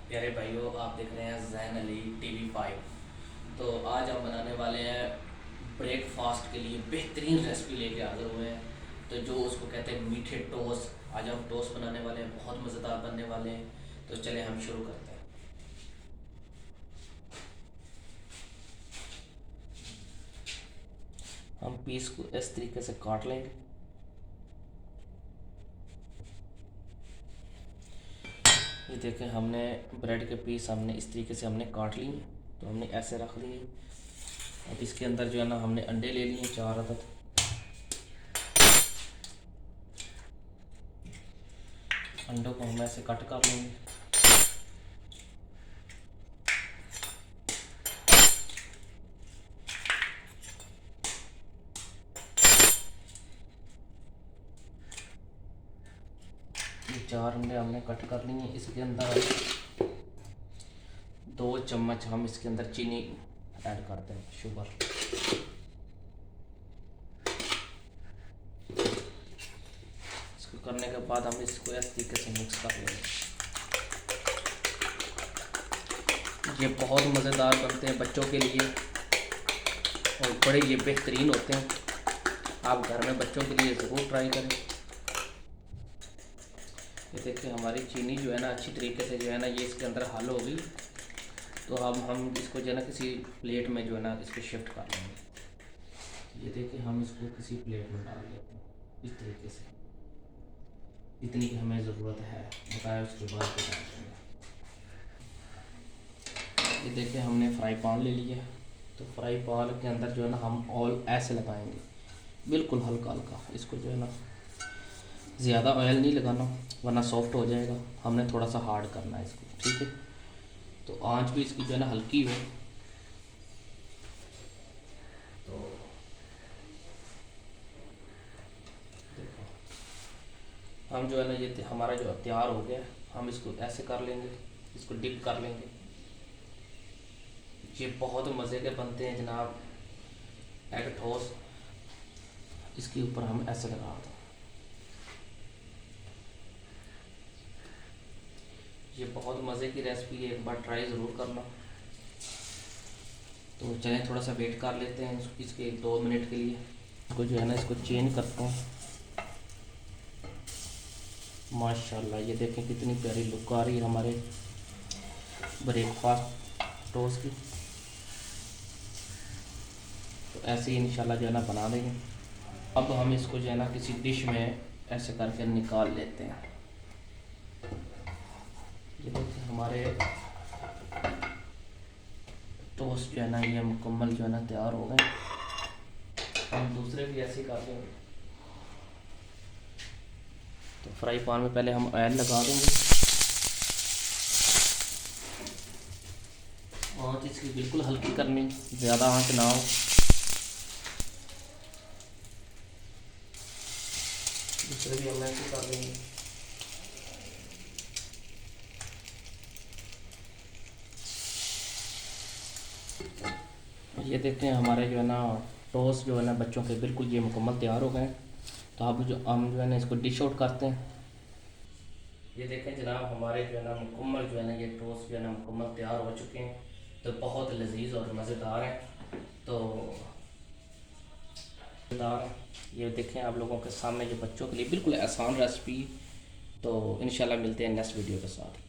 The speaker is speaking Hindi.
प्यारे भाइयों, आप देख रहे हैं जैन अली TV5। तो आज हम बनाने वाले हैं ब्रेकफास्ट के लिए बेहतरीन रेसिपी लेके हाजिर हुए हैं। तो जो उसको कहते हैं मीठे टोस्ट, आज हम टोस्ट बनाने वाले हैं, बहुत मज़ेदार बनने वाले हैं। तो चले हम शुरू करते हैं। हम पीस को इस तरीके से काट लेंगे। ये देखें, हमने ब्रेड के पीस हमने इस तरीके से हमने काट लिए। तो हमने ऐसे रख दिए। अब इसके अंदर जो है ना, हमने अंडे ले लिए 4 अदद। अंडों को हम ऐसे कट कर लेंगे। ये 4 अंडे हमने कट कर लिए। इसके अंदर 2 चम्मच हम इसके अंदर चीनी ऐड करते हैं, शुगर। इसको करने के बाद हम इसको इस तरीके से मिक्स कर लेंगे। ये बहुत मज़ेदार बनते हैं बच्चों के लिए और बड़े ये बेहतरीन होते हैं। आप घर में बच्चों के लिए ज़रूर ट्राई करें। ये देखिए, हमारी चीनी जो है ना अच्छी तरीके से जो है ना ये इसके अंदर हल होगी। तो अब हम इसको जो है ना किसी प्लेट में जो है ना इसको शिफ्ट कर लेंगे। ये देखिए, हम इसको किसी प्लेट में डाल लेते हैं इस तरीके से, इतनी की हमें ज़रूरत है, बताया उसके बाद को डाल देंगे। ये देखिए, हमने फ्राई पैन ले लिया है। तो फ्राई पैन के अंदर जो है ना हम ऑयल ऐसे लगाएंगे, बिल्कुल हल्का हल्का। इसको जो है ना ज़्यादा ऑयल नहीं लगाना वरना सॉफ्ट हो जाएगा। हमने थोड़ा सा हार्ड करना है इसको, ठीक है। तो आंच भी इसकी जो है ना हल्की हो। तो देखो, हम जो है ना ये हमारा जो तैयार हो गया, हम इसको ऐसे कर लेंगे, इसको डिप कर लेंगे। ये बहुत मज़े के बनते हैं जनाब, एग टोस्ट। इसके ऊपर हम ऐसे लगा दें। ये बहुत मज़े की रेसिपी है, एक बार ट्राई ज़रूर करना। तो चलें थोड़ा सा वेट कर लेते हैं इसके 2 मिनट के लिए। इसको जो है ना इसको चेंज करते हैं। माशाल्लाह, ये देखें कितनी प्यारी लुक आ रही है हमारे ब्रेकफास्ट टोस्ट की। तो ऐसे ही इंशाल्लाह जो है ना बना देंगे। अब हम इसको जो है ना किसी डिश में ऐसे करके निकाल लेते हैं। ये देखिए, हमारे टोस्ट जो है ना ये मुकम्मल जो है ना तैयार हो गए। हम दूसरे भी ऐसे ही कर देंगे। तो फ्राई पैन में पहले हम ऑयल लगा देंगे। आँच इसकी बिल्कुल हल्की करनी, ज़्यादा आँच ना हो। दूसरे भी हम ऐसे कर देंगे। ये देखते हैं हमारे जो है ना टोस्ट जो है ना बच्चों के बिल्कुल ये मुकम्मल तैयार हो गए। तो अब जो हम जो है ना इसको डिश आउट करते हैं। ये देखें जनाब, हमारे जो है ना मुकम्मल जो है ना ये टोस्ट जो है ना मुकम्मल तैयार हो चुके हैं। तो बहुत लजीज और मज़ेदार हैं। तो मज़ेदार हैं, ये देखें आप लोगों के सामने, जो बच्चों के लिए बिल्कुल आसान रेसिपी। तो इंशाल्लाह मिलते हैं नेक्स्ट वीडियो के साथ।